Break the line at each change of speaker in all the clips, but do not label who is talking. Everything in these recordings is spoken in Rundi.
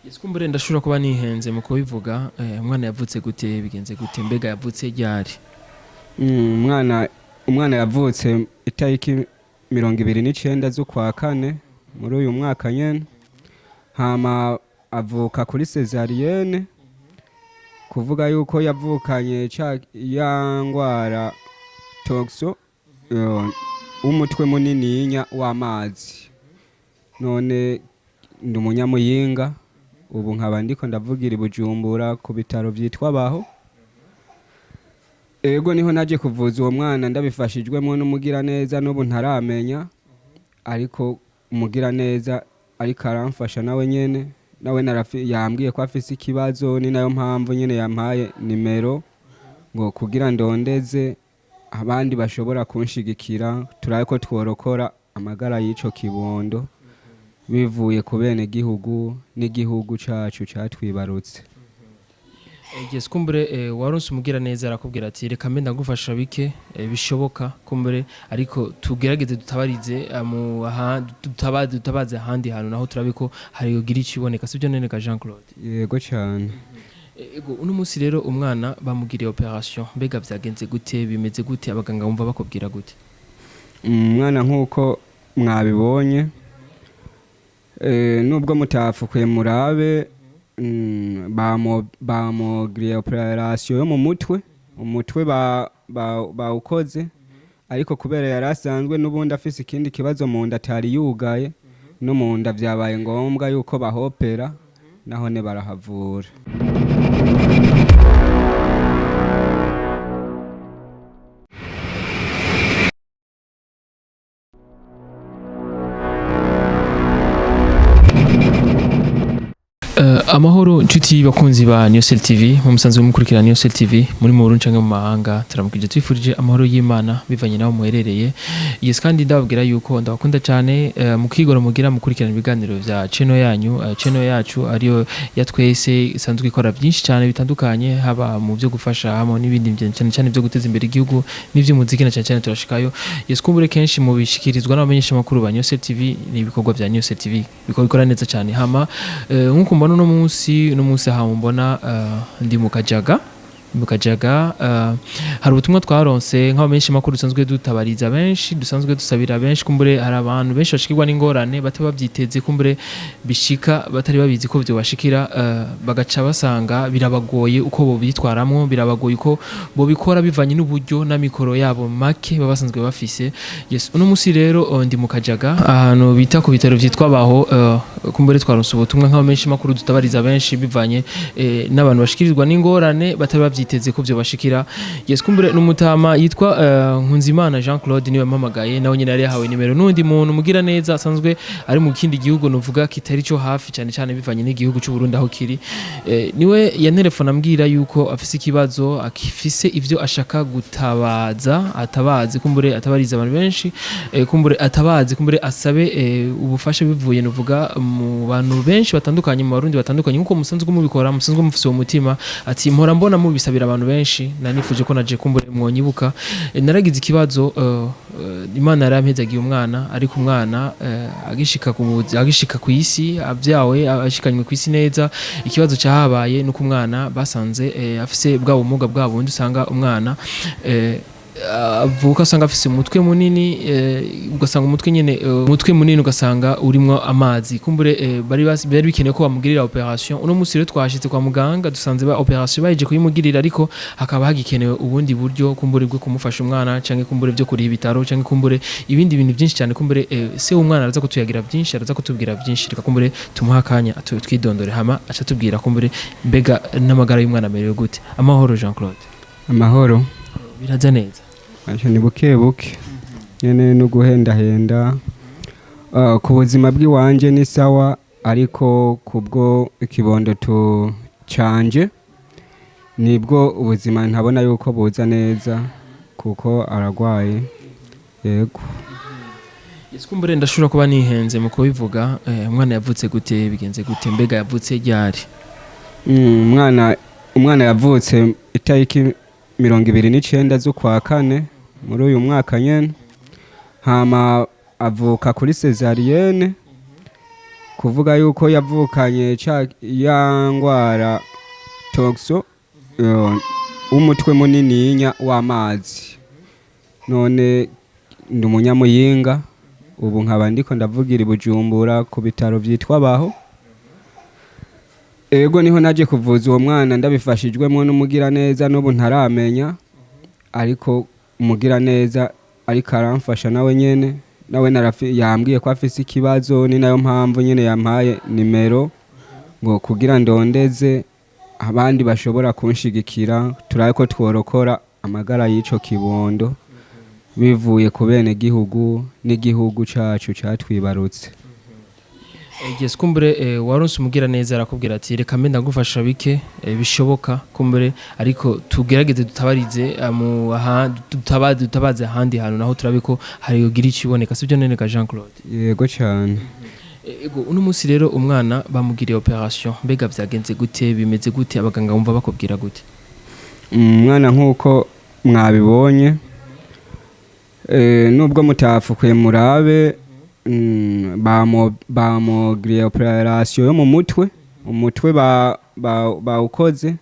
Iskumbure ndashobora kuba nihenze mu kubivuga umwana yavutse gute bigenze gute mbega yavutse ryari?
umwana yavutse itariki 29 z'ukwa kane muri uyu mwaka nyene, hama avuka kuri cesarienne, kuvuga yuko yavukanye ya ngwara toxo umutwe munininya w'amazi. None ndi umunyamuyinga, ubu nkabandi ko ndavugira i Bujumbura ku bitaro vyitwa Baho. Ego niho naje kuvuza uwo mwana ndabifashijwemo n'umugira neza, n'ubu ntaramenya, ariko umugira neza ariko aramfasha nawe nyene. Nawe yambwiye ko afise ikibazo, ni nayo mpamvu nyene yampaye nimero ngo kugira ndondeze abandi bashobora kunshigikira turabe ko tworokora amagara y'ico kibondo bivuye ku bene gihugu n'igihugu cacu catwibarutse.
Yes, kumbure waronse umugira neza arakubwira ati reka mbe ndagufasha bike bishoboka kumbure, ariko tugerageze dutabarize dutabaze ahandi hantu naho turabiko hari yogira ikiboneka, sibyo nene ka Jean Claude?
Yego cyane.
Ego uno munsi rero umwana bamugiriye operation, mbega vyagenze gute, bimeze gute, abaganga bumva bakubwira gute?
Umwana nkuko mwabibonye, nubwo mutafukuye murabe, bamugiriye operation yo mu mutwe, umutwe ukoze, ariko kubera yarasanzwe n'ubundi afise ikindi kibazo mu nda atari yugaye, no mu nda vyabaye ngombwa yuko bahopera, nahone barahavura.
Amahoro nshuti bakunzi ba Niyosel TV, mu musanzwe mukurikira Niyosel TV muri mu Burundi canke mu mahanga, turamukije twifurije amahoro y'Imana bivanye naho muherereye. Yes, kandi ndababwira yuko ndabakunda cyane mu kwigora mugira mukurikirana ibiganiro vya channel yanyu, channel yacu ariyo ya twese isanzwe ikora byinshi cyane bitandukanye, haba mu byo gufasha hamo n'ibindi cyane cyane byo guteza imbere igihugu n'ivyo muziki na cyane turashikayo. Yes, kumbure kenshi mu bishikirizwa n'abamenyesha makuru ba Niyosel TV n'ibikorwa bya Niyosel TV bikora neza cyane. Hama nkuko mbona no munsi aha mbona ndi mu Kajaga hari ubutumwa twaronse nk'abamenyesha makuru dusanzwe dutabariza benshi, dusanzwe dusabira benshi, kumbure hari abantu benshi bashikirwa n'ingorane bate bavyiteze, kumbure bishika batari babizi ko byo bashikira, bagaca basanga birabagoye uko bo bitwaramwo, birabagoye uko bo bikora bivanye n'uburyo na mikoro yabo make babasanzwe bafise. Yes, uno munsi rero ndi mu Kajaga ahantu bita ku bitaro vyitwa Baho, kumbure twaronse ubutumwa nk'abamenyesha makuru dutabariza benshi bivanye n'abantu bashikirizwa n'ingorane batari byiteze ko byo bashikira. Yes, kumbure n'umutama yitwa Nkunzimana Jean Claude niwe mpamagaye, nawe nyine ari yahawe nimero n'undi muntu mugira neza asanzwe ari mu kindi gihugu novuga kitari cyo hafi cyane cyane bivanye n'igihugu cy'u Burundi aho kiri. Niwe ya telefone ambwira yuko afise ikibazo, akifise ivyo ashaka atabaze, kumbure atabariza abantu benshi, kumbure atabaze, kumbure asabe ubufasha bivuye novuga mu bantu benshi batandukanye, mu Barundi batandukanye, nkuko musanzwe mubikora, musanzwe mufise umutima ati mpora mbona bisabira abantu benshi, nanifuje ko naje kumbure mwonyibuka. Naragize ikibazo, Imana yarampezagiye umwana, ariko umwana agishika ku isi abyawe ashikanywe ku isi neza. Ikibazo cyahabaye nuko umwana basanze afise bwa bumuga bwa bundi usanga umwana avuka asanga afise umutwe munini, ugasanga umutwe munini ugasanga urimo amazi, kumbure bari bikeneye ko bamugirira operation. Uno munsi rero twashitse kwa muganga dusanze ba operation baje kuyimugirira, ariko hakaba hagikenewe ubundi buryo kumbure bwo kumufasha umwana, canke kumbure byo kuri ibitaro, canke kumbure ibindi bintu byinshi cyane. Kumbure se umwana araza kutuyagira byinshi, araza kutubwira byinshi, reka kumbure tumuha akanya twidondore, hama acha tubwira kumbure mbega n'amagara y'umwana amerewe gute. Amahoro Jean Claude?
Amahoro.
Biraza neza?
Aje ni buke nyene no guhendahenda. Ku buzima bw'iwanje ni sawa, ariko kubwo ikibondo canje nibwo ubuzima ntabona yuko buza neza kuko aragwaye. Yego.
Yes, kumbure ndashobora kuba nihenze mu kubivuga, umwana yavutse gute, bigenze gute, mbega yavutse ryari?
Umwana yavutse itariki 29 z'ukwa kane muri uyu mwaka nyene, hama avuka kuri cesarienne, kuvuga yuko yavukanye ya ngwara toxo umutwe munininya w'amazi. None ndi umunyamuyinga, ubu nkaba ndiko ndavugira i Bujumbura ku bitaro vyitwa Baho. Ego niho naje kuvuza uwo mwana ndabifashijwemo n'umugira neza, n'ubu ntaramenya, ariko umugira neza ariko aramfasha nawe nyene. Nawe yambwiye ko afise ikibazo, ni nayo mpamvu nyene yampaye nimero ngo kugira ndondeze abandi bashobora kunshigikira, turabe ko tworokora amagara y'ico kibondo bivuye ku bene gihugu n'igihugu cacu catwibarutse.
Yes, kumbure waronse umugira neza arakubwira ati reka mbe ndagufasha bike bishoboka kumbure, ariko tugerageze dutabarize dutabaze ahandi hantu naho turabiko hari yogira ikiboneka, sibyo nene ka Jean Claude?
Yego cyane.
Ego uno munsi rero umwana bamugiriye operation, mbega vyagenze gute, bimeze gute, abaganga bumva bakubwira gute?
Umwana nkuko mwabibonye, nubwo mutafukuye murabe, bamugiriye operation yo mu mutwe, umutwe ukoze,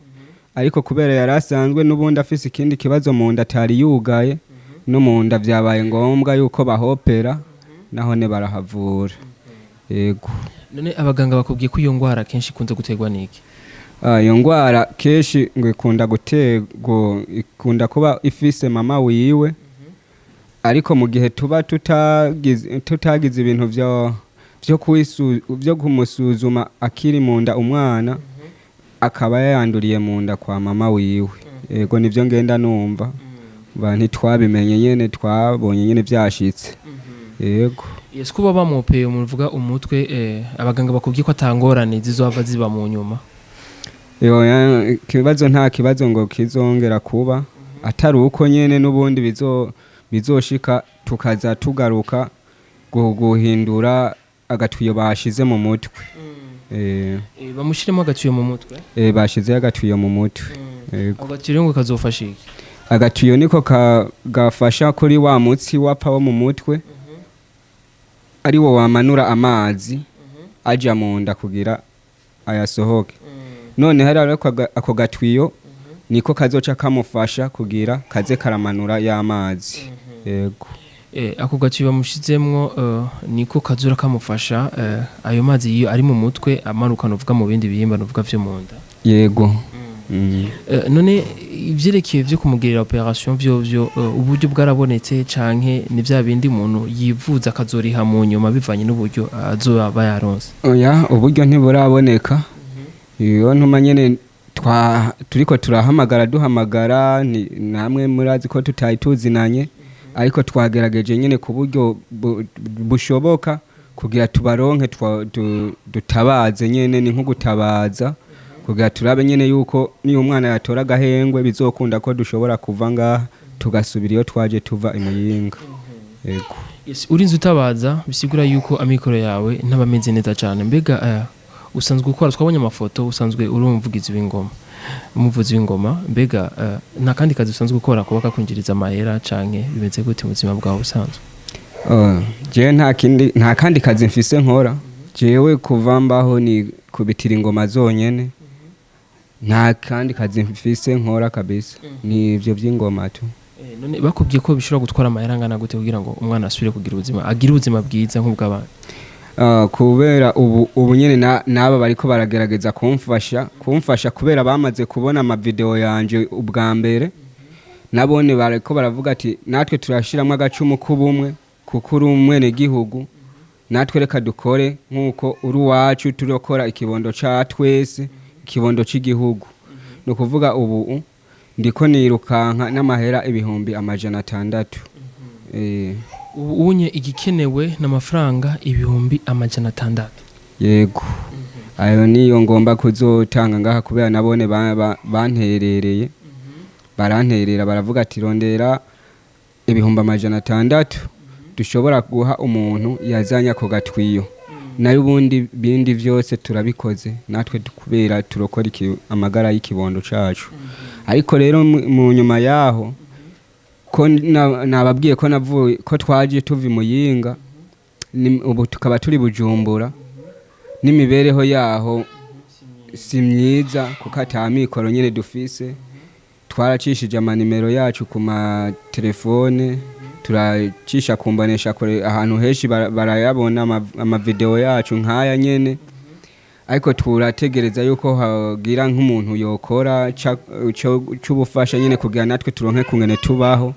ariko kubera yarasanzwe n'ubundi afise ikindi kibazo mu nda atari yugaye, no mu nda vyabaye ngombwa yuko bahopera, naho ne barahavura. Yego.
None abaganga bakubwiye ko iyo ngwara kenshi ikunze gutegwa niki?
Iyo ngwara kenshi ngo ikunda kuba ifise mama wiwe, ariko mu gihe tuba tutagize ibintu vyo kumusuzuma akiri mu nda umwana, akaba yanduriye mu nda kwa mama wiwe. Yego nivyo ngenda numva, ntitwabimenye nyene, twabonye nyene vyashitse. Yego.
Yes, kuba bamupeye umuvuga umutwe, abaganga bakubwiye ko atangorane zizova ziba mu nyuma.
Kibazo nta kibazo ngo kizongera kuba, atari uko nyene n'ubundi bizoshika tukaza tugaruka guhindura agatuyo bashize mu mutwe.
Bamushiremo agatuyo mu mutwe?
Bashize agatuyo mu mutwe.
Agatuyo ngo kazofasha iki?
Agatuyo niko gafasha kuri wa mutsi wapfa wo mu mutwe, ari wo wamanura amazi aja mu nda kugira ayasohoke. None hari ako gatwiyo niko kazoca kamufasha kugira kaze karamanura y'amazi. Yego.
Ako gatuyo bamushizemwo niko kazura kamufasha ayo mazi iyo ari mu mutwe amanuka novuga mu bindi bihimba novuga vyo mu nda.
Yego.
None ivyerekeye vyo kumugirira operation vyo uburyo bwarabonetse canke ni vya bindi umuntu yivuza akazoriha mu nyuma bivanye n'uburyo azoba yaronse?
Oya, uburyo ntiburaboneka. Iyo ntuma nyene turiko duhamagara namwe murazi ko tutayituzinanye, ariko twagerageje nyene ku buryo bushoboka kugira tubaronke dutabaze nyene, ni nko gutabaza kugira turabe nyene yuko niyo umwana yatora agahengwe bizokunda ko dushobora kuva ngaha tugasubira iyo twaje tuva imuyinga. Yego.
Yes, urinze utabaza bisigura yuko amikoro yawe ntabameze neza cyane. Mbega usanzwe ukora, twabonye amafoto, usanzwe urumvugiza w'ingoma, umuvuzi w'ingoma, mbega nta kandi kazi usanzwe ukora kuba kakwinjiriza amahera canke bimeze gute mu buzima bwawe usanzwe?
Je nta kandi kazi mfise nkora, jewe kuva mbaho ni kubitira ingoma zonyene, nta kandi kazi mfise nkora kabisa, ni ivyo vy'ingoma tu.
None bakubwiye ko bishobora gutwara amahera angana gute kugira ngo umwana asubire kugira ubuzima, agire ubuzima bwiza nk'ubw'abandi?
Kubera ubu nyene naba bariko baragerageza kumfasha kubera bamaze kubona amavideo yanje ubwa mbere, nabone bariko baravuga ati natwe turashiramwe agacumu k'ubumwe kuko uri umwene gihugu, natwe reka dukore nkuko uri wacu, turokora ikibondo ca twese, ikibondo c'igihugu. No kuvuga ubu ndiko nirukanka n'amahera 600.
Unye igikenewe n'amafaranga 600.
Yego. Ayo niyo ngomba kuzotanga ngaha kubera nabone banterereye, baranterera baravuga ati rondera 600 dushobora guha umuntu yazanya ko gatwiyo, nayo ubundi bindi vyose turabikoze natwe kubera turokora amagara y'ikibondo cacu. Ariko rero mu nyuma yaho ko nababwiye ko navuye ko twaje tuvi muyinga, ubu tukaba turi Bujumbura, n'imibereho yaho si myiza kuko ata mikoro nyine dufise. Twaracishije amanimero yacu ku matelefone, turacisha kumbanesha kure, ahantu henshi barayabona amavideo yacu nk'aya nyene, ariko turategereza yuko hagira nk'umuntu yokora cy'ubufasha nyine kugira natwe turonke kungene tubaho.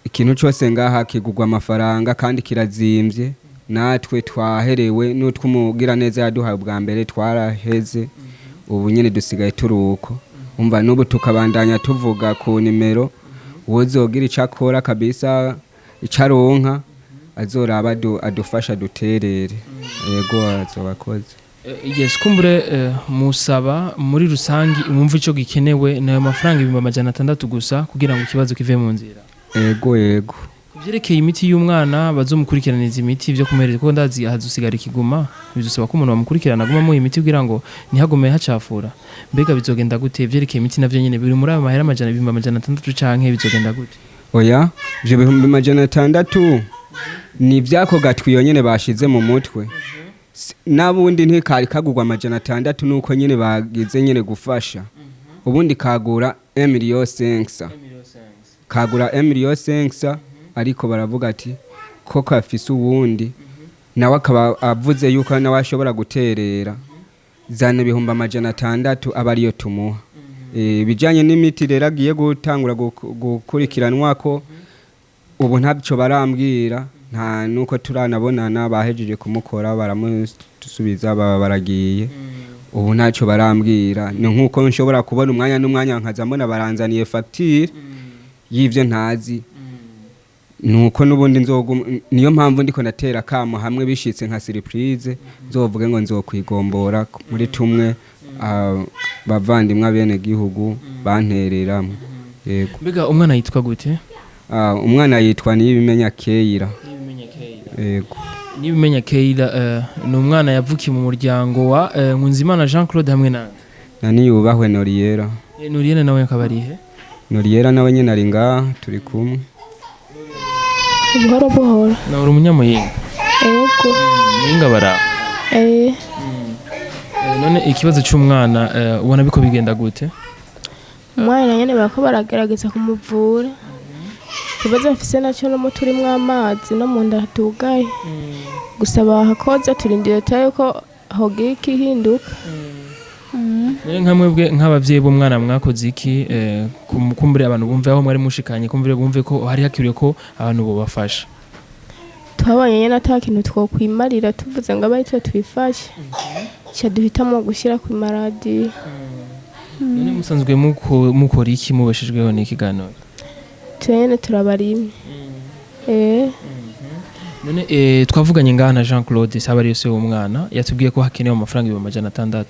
Ikintu cyose ngaha kigugwa amafaranga kandi kirazimvye, natwe twaherewe n'utwumugira neza yaduhaye bwa mbere twaraheze, ubu nyine dusigaye turuko. Umva n'ubu tukabandanya tuvuga ku nimero, uwozogira icakora kabisa icaronka azoraba adufasha duterere. Yego azobakoze.
Yes, kumbure musaba muri rusangi umumva ico gikenewe nayo mafaranga 600 gusa kugira ngo ikibazo kive mu nzira.
Yego
kuvyerekeye imiti y'umwana bazomukurikiraniza imiti byo kumereza ko ndazi ahazusigara ikiguma, bizosaba ko umuntu bamukurikirana aguma mu imiti kugira ngo ntihagume hacafura. Mbega bizogenda gute vyerekeye imiti navyo nyene biri muri aba mahera 600 canke bizogenda gute?
Oya, ivyo 600 ni vyako gatwiyo nyene bashize mu mutwe. Nabundi ntikari kagurwa 600 nuko nyene bagize nyene gufasha. Ubundi kagura 1,500,000. Kagura 1,500,000 ariko baravuga ati ko kafise ubundi nawe akaba avuze yuko nawe ashobora guterera zana 600 aba ariyo tumuha. Bijanye n'imiti rero agiye gutangura gukurikiranwa ko ubu ntabyo barambwira, nta nuko turanabonana bahejeje kumukora baramusubiza baragiye. Ubu ntacyo barambwira, ni nkuko nshobora kubona umwanya n'umwanya nkaza mbona baranzaniye facture y'ivyo ntazi. Nuko nubundi niyo mpamvu ndiko natera kamo hamwe bishitse nka surprise nzovuge ngo nzokwigombora muri tumwe bavandimwe abene gihugu banterera. Yego.
Mbega umwana yitwa gute?
Umwana yitwa Nibimenya Keira. Yego.
Nibimenya Keira ni umwana yavukiye mu muryango wa Nkunzimana Jean Claude hamwe na
Niyubahwe Noriera.
Noriera nawe akabarihe?
Noriera nawe nyene ari ngaha turi kumwe.
Buhoro.
Na uri umunyamuyinga?
Yego.
Muyinga bara? None ikibazo cy'umwana ubona biko bigenda gute?
Umwana nyene bako baragerageza kumuvura. Ikibazo afise nacyo no muturimwe amazi no mu nda hatugaye. Gusa bahakoza turindire tayo ko hogira ikihinduka.
None nkamwebwe nk'abavyeyi b'umwana mwakoze iki kumbure abantu bumve aho mwari mushikanye kumbure bumve ko hari hakiriye ko abantu bo bafasha?
Twabonye nyene atakintu twokwimarira tuvuze ngo abayitwe twifashe. Cya duhitamo gushyira ku maradi.
None musanzwe mukora iki mubeshejweho n'ikiganiro?
Twene turabarimye.
None twavuganye ngaha na Jean Claude Sabari se w'umwana yatubwiye ko hakenewe amafaranga 600.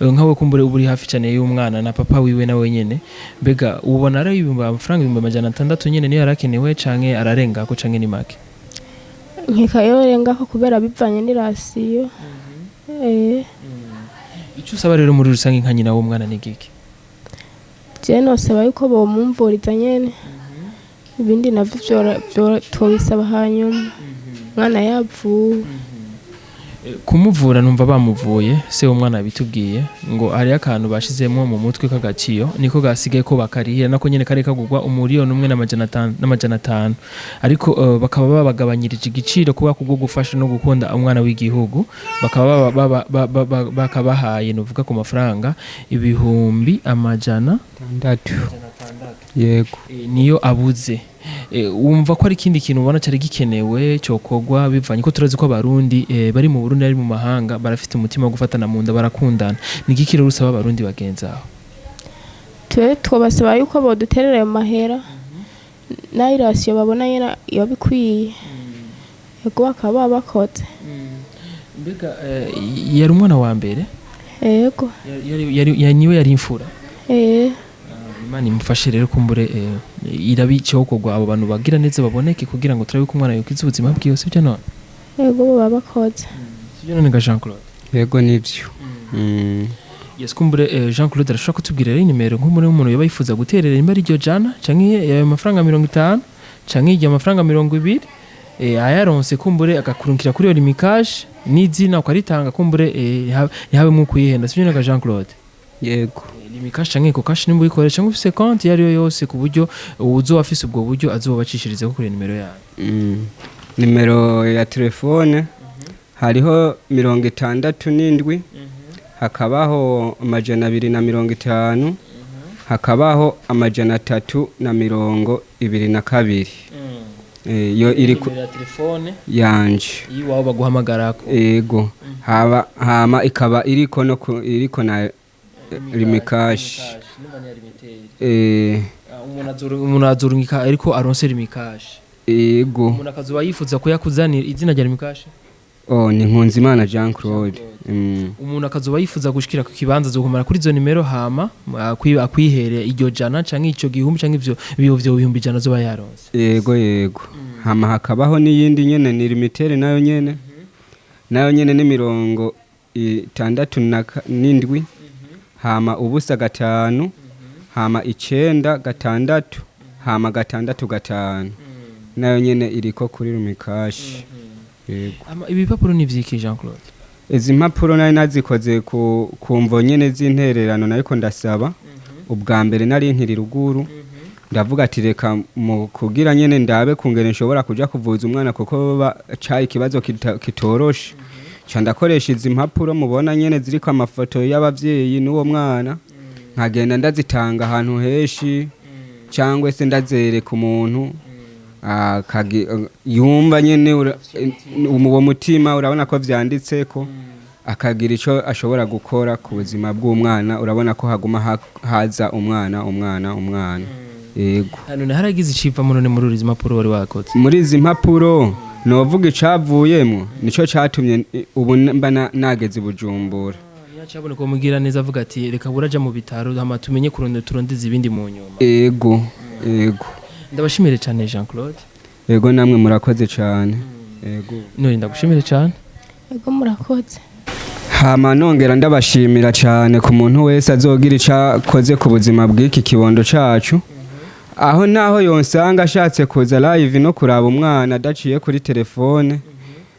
Nkawe kumbure uburi hafi cyane y'umwana na papa wiwe na wenyene. Mbega ubona ari amafaranga 600 nyene niyo yarakenewe canke ararenga ko canke ni make?
Nkikayorenga ko kubera bivanye n'irasiyo.
Icyo usaba rero muri rusange nka nyina w'umwana ni giki?
Je no saba yuko bo mumvuriza nyene. Ibindi navyo twobisaba hanyuma. Mwana yavuwe.
Kumuvura numva bamuvuye se umwana bitubwiye ngo hari akantu bashizemo mu mutwe kagaciyo niko gasigaye ko bakarihira nako nyene kare kagugwa 1,500,000 ariko bakaba babagabanyirije igiciro kuba kubwo gufasha no gukunda umwana w'igihugu bakaba bakabahaye novuga ku mafaranga 600,000.
Yego.
Niyo abuze. Wumva ko ari ikindi kintu ubona cyari gikenewe cyokogwa bivanye ko turazi ko abarundi bari mu Burundi ari mu mahanga barafite umutima wo gufatana mu nda barakundana. Ni giki rero usaba abarundi bagenzaho?
Twabasaba yuko boduterera ayo mahera n'irasiyo babona yera yabikwiye. Yego bakaba bakoze.
Mbega yari umwana wa mbere?
Yego.
Niwe yari imfura? Imana imufashe rero kumbure irabice okogwa abo bantu bagira neza baboneke kugira ngo turabe ko umwana yokiza ubuzima bwiwe sibyo none?
Yego baba bakoze.
Sibyo none ga Jean Claude?
Yego nivyo.
Yes kumbure Jean Claude arashaka kutubwira rero nimero nk'umuntu w'umuntu yoba yifuza guterera imba iryo jana canke yayo mafaranga 50 canke iryo mafaranga 20 ayaronse kumbure agakurungikira kuri yo limikaje n'izina ukaritanga kumbure ntihabe mu kuyihenda sivyo naga Jean Claude
yego
limikasha nkiko kashi nimba uyikoresha ngufise konti yariyo yose ku buryo uzo afise ubwo buryo azobacishirize kuri nimero yawe
nimero ya telefone hariho 67 hakabaho 250 hakabaho 322 yo iri ku
telefone
yanje
iwawe baguhamagarako
yego hama ikaba iriko no iriko na limikashi
umuntu azurungika ariko aronse limikashi
yego
umuntu akazuba yifuza ko yakuzanira izina rya limikashi
ni Nkunzimana Jean Claude
umuntu akazuba yifuza gushikira ku kibanza zokumara kuri zo nimero hama akwihere iryo jana canke ico gihumbi canke ivyo bihumbi jana zoba yaronse
yego hama hakabaho n'iyindi nyene ni limitere nayo nyene ni 67 hama ubusa 5 hama 9 hama 6 nayo nyene iriko kuri lumikashi yego
ibipapuro ni vyiki Jean Claude
izi mpapuro nari nazikoze ku mvo nyene z'intererano nariko ndasaba ubwa mbere nari nkiri ruguru ndavuga ati reka mu kugira nyene ndabe kungene nshobora kuja kuvuza umwana kuko cayi kibazo kitoroshe cha ndakoresha izi mpapuro mubona nyene ziriko amafoto y'abavyeyi n'uwo mwana nkagenda ndazitanga ahantu heshi cyangwa se ndazereka umuntu yumva nyene uwo mutima urabona ko vyanditseko akagira ico ashobora gukora ku buzima bw'umwana urabona ko haguma haza umwana yego
hano haragize icipa munone muri izi mpapuro wari wakoze
muri izi mpapuro novuga icavuyemo nico catumye ubu mba nageze Bujumbura
cyabone ko mugira neza avuga ati reka buraja mu bitaro hama tumenye turondeza ibindi mu nyuma
yego
ndabashimire cyane Jean Claude
yego namwe murakoze cyane yego
none ndagushimire cyane
yego murakoze
hama nongera ndabashimira cyane ku muntu wese azogira icakoze ku buzima bw'iki kibondo cacu aho naho yonsanga ashatse kuza live no kuraba umwana adaciye kuri telefone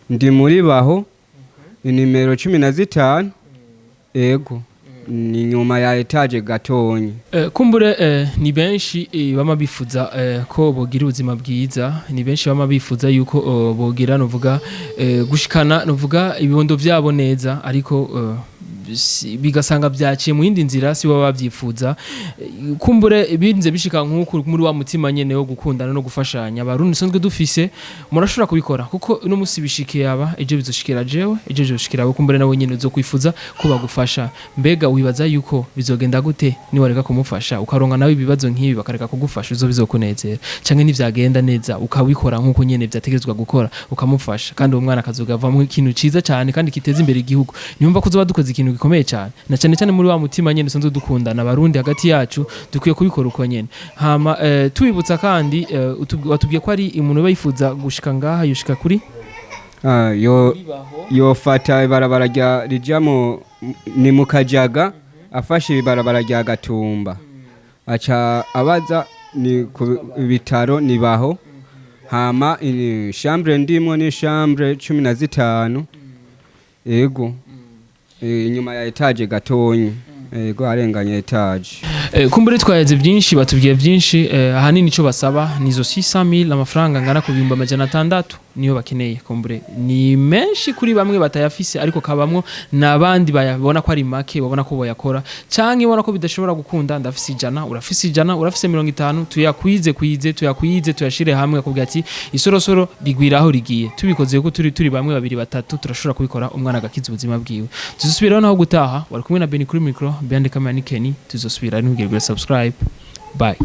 ndi muri baho nimero 15 yego ni nyuma ya etage gatonyi
kumbure ni benshi bama bifuza ko bogira ubuzima bwiza ni benshi bama bifuza yuko bogira novuga gushikana novuga ibibondo vyabo neza ariko bigasanga byaciye mu yindi nzira si baba bavyifuza kumbure binze bishika nkuko muri wa mutima nyene wo gukundana no gufashanya abarundi sonzwe dufise murashobora kubikora kuko no musi bishikiye aba eje bizoshikira jewe eje bizoshikira abo kumbure nawe nyene uzokwifuza ko bagufasha mbega wibaza yuko bizogenda gute ni wareka kumufasha ukaronga nawe ibibazo nk'ibi bakareka kugufasha bizokunezera canke nivyagenda neza ukabikora nkuko nyene vyategerezwa gukora ukamufasha kandi uwo mwana akazogavamo ikintu ciza cyane kandi kiteza imbere igihugu nyumva ko uzoba dukoze ikintu gikomeye cyane na cyane muri wa mutima nyene sonzo dukundana abarundi hagati yacu dukwiye kubikora uko nyene hama tubibutsa kandi watubwiye ko ari umuntu bayifuza gushika ngaha yoshika kuri
yofata ibarabara rya rijamo ni mukajaga afashe ibarabara rya Gatumba aca abaza ni ku bitaro nibaho hama chambre ndimo ni chambre 15 yego inyuma ya etage gatonyi yego arenganya etage
kumbure twaheze byinshi batubwiye byinshi ahanini ico basaba nizo 600,000 amafaranga ngana ku 600 niyo bakeneye kumbure ni menshi kuri bamwe batayafise ariko kabamwo nabandi bayabona ko ari make babona ko boyakora canke ibona ko bidashobora gukunda ndafise ijana urafise 50 tuyakwize tuyashire hamwe akubwira ati isorosoro rigwiraho rigiye tubikoze ko turi bamwe babiri batatu turashobora kubikora umwana agakiza ubuzima bwiwe tuzosubira naho gutaha wari kumwe na Beni kuri micro behind camera ni Kenny tuzosubira n'ubwirwa subscribe bye